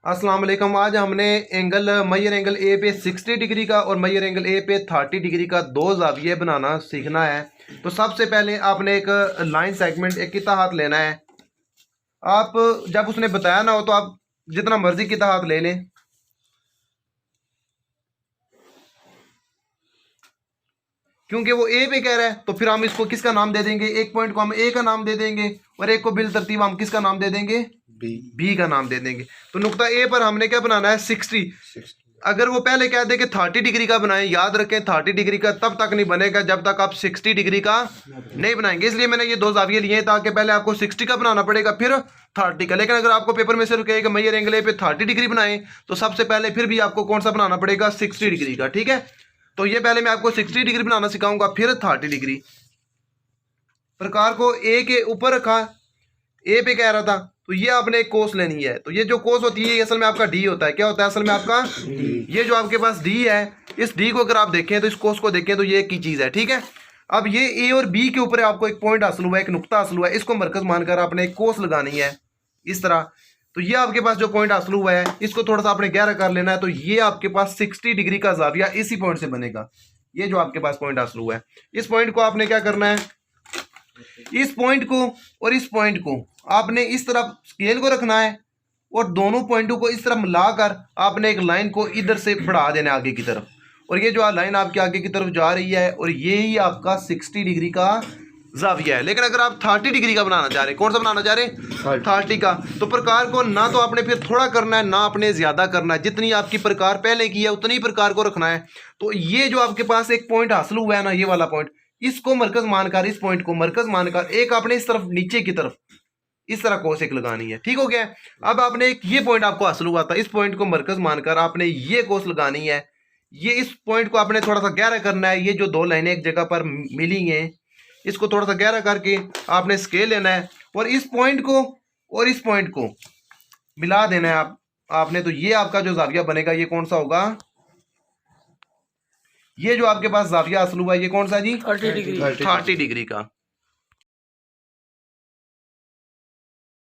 अस्सलाम वालेकुम। आज हमने मैयर एंगल ए पे 60 डिग्री का और मैयर एंगल ए पे 30 डिग्री का दो जाविये बनाना सीखना है। तो सबसे पहले आपने एक लाइन सेगमेंट एक किता हाथ लेना है। आप जब उसने बताया ना हो तो आप जितना मर्जी किता हाथ ले लें। क्योंकि वो ए पे कह रहा है तो फिर हम इसको किसका नाम दे देंगे, एक पॉइंट को हम ए का नाम दे देंगे और एक को बिल तरतीब हम किसका नाम दे देंगे, बी का नाम दे देंगे। तो नुक्ता ए पर हमने क्या बनाना है 60। अगर वो पहले कह दे कि 30 डिग्री का बनाएं, याद रखें 30 डिग्री का तब तक नहीं बनेगा जब तक आप 60 डिग्री का नहीं बनाएंगे। इसलिए मैंने ये दो जाविये लिए ताकि पहले आपको 60 का बनाना पड़ेगा फिर 30 का। लेकिन अगर आपको पेपर में सिर्फ कहेगा मैयर एंगल ए पे 30 डिग्री बनाएं तो सबसे पहले फिर भी आपको कौन सा बनाना पड़ेगा, 60 डिग्री का। ठीक है, तो ये पहले मैं आपको 60 डिग्री बनाना सिखाऊंगा फिर 30 डिग्री। प्रकार को ए के ऊपर रखा, ए पे कह रहा था तो ये आपने एक कोस लेनी है। तो ये जो कोस होती है ये असल में आपका डी होता है। क्या होता है असल में आपका ये जो आपके पास डी है, इस डी को अगर आप देखें तो इस कोस को देखें तो ये एक ही चीज है। ठीक है, अब ये ए और बी के ऊपर आपको एक पॉइंट हासिल हुआ है, एक नुक्ता हासिल हुआ है, इसको मरकज मानकर आपने एक कोस लगानी है इस तरह। तो ये आपके पास जो पॉइंट हासिल हुआ है इसको थोड़ा सा आपने गहरा कर लेना है। तो ये आपके पास 60 डिग्री का जाविया इसी पॉइंट से बनेगा। ये जो आपके पास पॉइंट हासिल हुआ है, इस पॉइंट को आपने क्या करना है, इस पॉइंट को और इस पॉइंट को आपने इस तरफ स्केल को रखना है और दोनों पॉइंटों को इस तरफ मिलाकर आपने एक लाइन को इधर से बढ़ा देना है आगे की तरफ। और ये जो लाइन आपके आगे की तरफ जा रही है और ये ही आपका 60 डिग्री का जाविया है। लेकिन अगर आप 30 डिग्री का बनाना चाह रहे हैं, कौन सा बनाना चाह रहे हैं, 30 का, तो प्रकार को ना तो आपने फिर थोड़ा करना है ना आपने ज्यादा करना है। जितनी आपकी प्रकार पहले की है उतनी ही प्रकार को रखना है। तो ये जो आपके पास एक पॉइंट हासिल हुआ है ना, ये वाला पॉइंट, इसको मरकज मानकर, इस पॉइंट को मरकज मानकर एक आपने इस तरफ नीचे की तरफ इस तरह कोस एक लगानी है। ठीक हो गया। अब आपने एक ये पॉइंट आपको हासिल हुआ था, इस पॉइंट को मरकज मानकर आपने ये कोस लगानी है। ये इस पॉइंट को आपने थोड़ा सा गहरा करना है। ये जो दो लाइनें एक जगह पर मिली हैं इसको थोड़ा सा गहरा करके आपने स्केल लेना है और इस पॉइंट को और इस पॉइंट को मिला देना है आपने। तो ये आपका जो जाविया बनेगा ये कौन सा होगा, ये जो आपके पास जाविया हासिल हुआ है ये कौन सा जी, 30 डिग्री का।